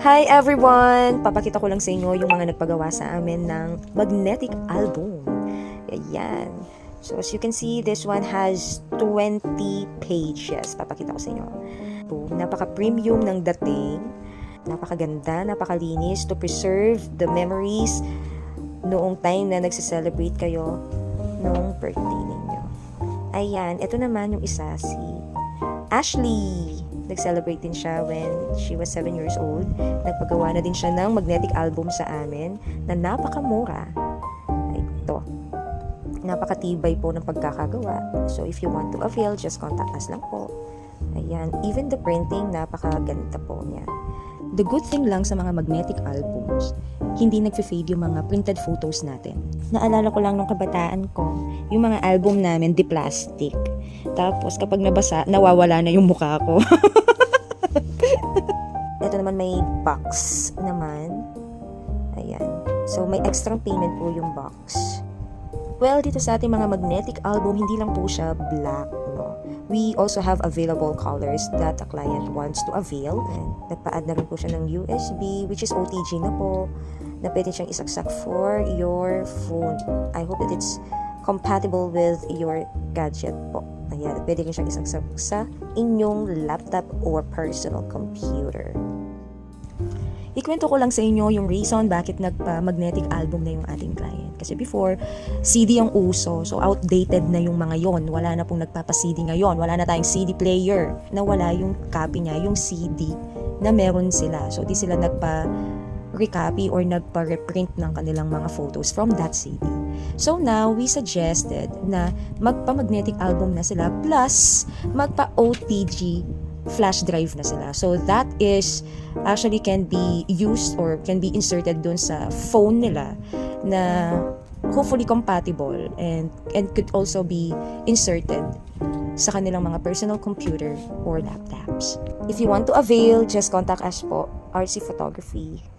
Hi everyone! Papakita ko lang sa inyo yung mga nagpagawa sa amin ng magnetic album. Ayan. So as you can see, this one has 20 pages. Papakita ko sa inyo. Napaka-premium ng dating. Napakaganda, napakalinis to preserve the memories noong time na nagse-celebrate kayo noong birthday ninyo. Ayan, ito naman yung isa, si Ashley. Nag-celebrate din siya when she was 7 years old. Nagpagawa na din siya ng magnetic album sa amin na napakamura. Ito. Napakatibay po ng pagkakagawa. So if you want to avail, just contact us lang po. Ayan. Even the printing, napakaganda po niya. The good thing lang sa mga magnetic albums, hindi nagfe-fade yung mga printed photos natin. Naalala ko lang nung kabataan ko, yung mga album namin, di plastic. Tapos kapag nabasa, nawawala na yung mukha ko. Ito naman may box naman. Ayan. So may extra payment po yung box. Well, dito sa ating mga magnetic album, hindi lang po siya black, no? We also have available colors that a client wants to avail. And nagpa-add na rin po siya ng USB, which is OTG na po, na pwede siyang isaksak for your phone. I hope that it's compatible with your gadget po. Ayan, pwede rin siyang isaksak sa inyong laptop or personal computer. Ikwento ko lang sa inyo yung reason bakit nagpa-magnetic album na yung ating client. Kasi before, CD ang uso. So, outdated na yung mga yon. Wala na pong nagpapa-CD ngayon. Wala na tayong CD player. Nawala yung copy niya, yung CD na meron sila. So, di sila nagpa-recopy or nagpa-reprint ng kanilang mga photos from that CD. So, now, we suggested na magpa-magnetic album na sila plus magpa-OTG flash drive na sila. So that is actually can be used or can be inserted dun sa phone nila na hopefully compatible and could also be inserted sa kanilang mga personal computer or laptops. If you want to avail, just contact us po, RC Photography.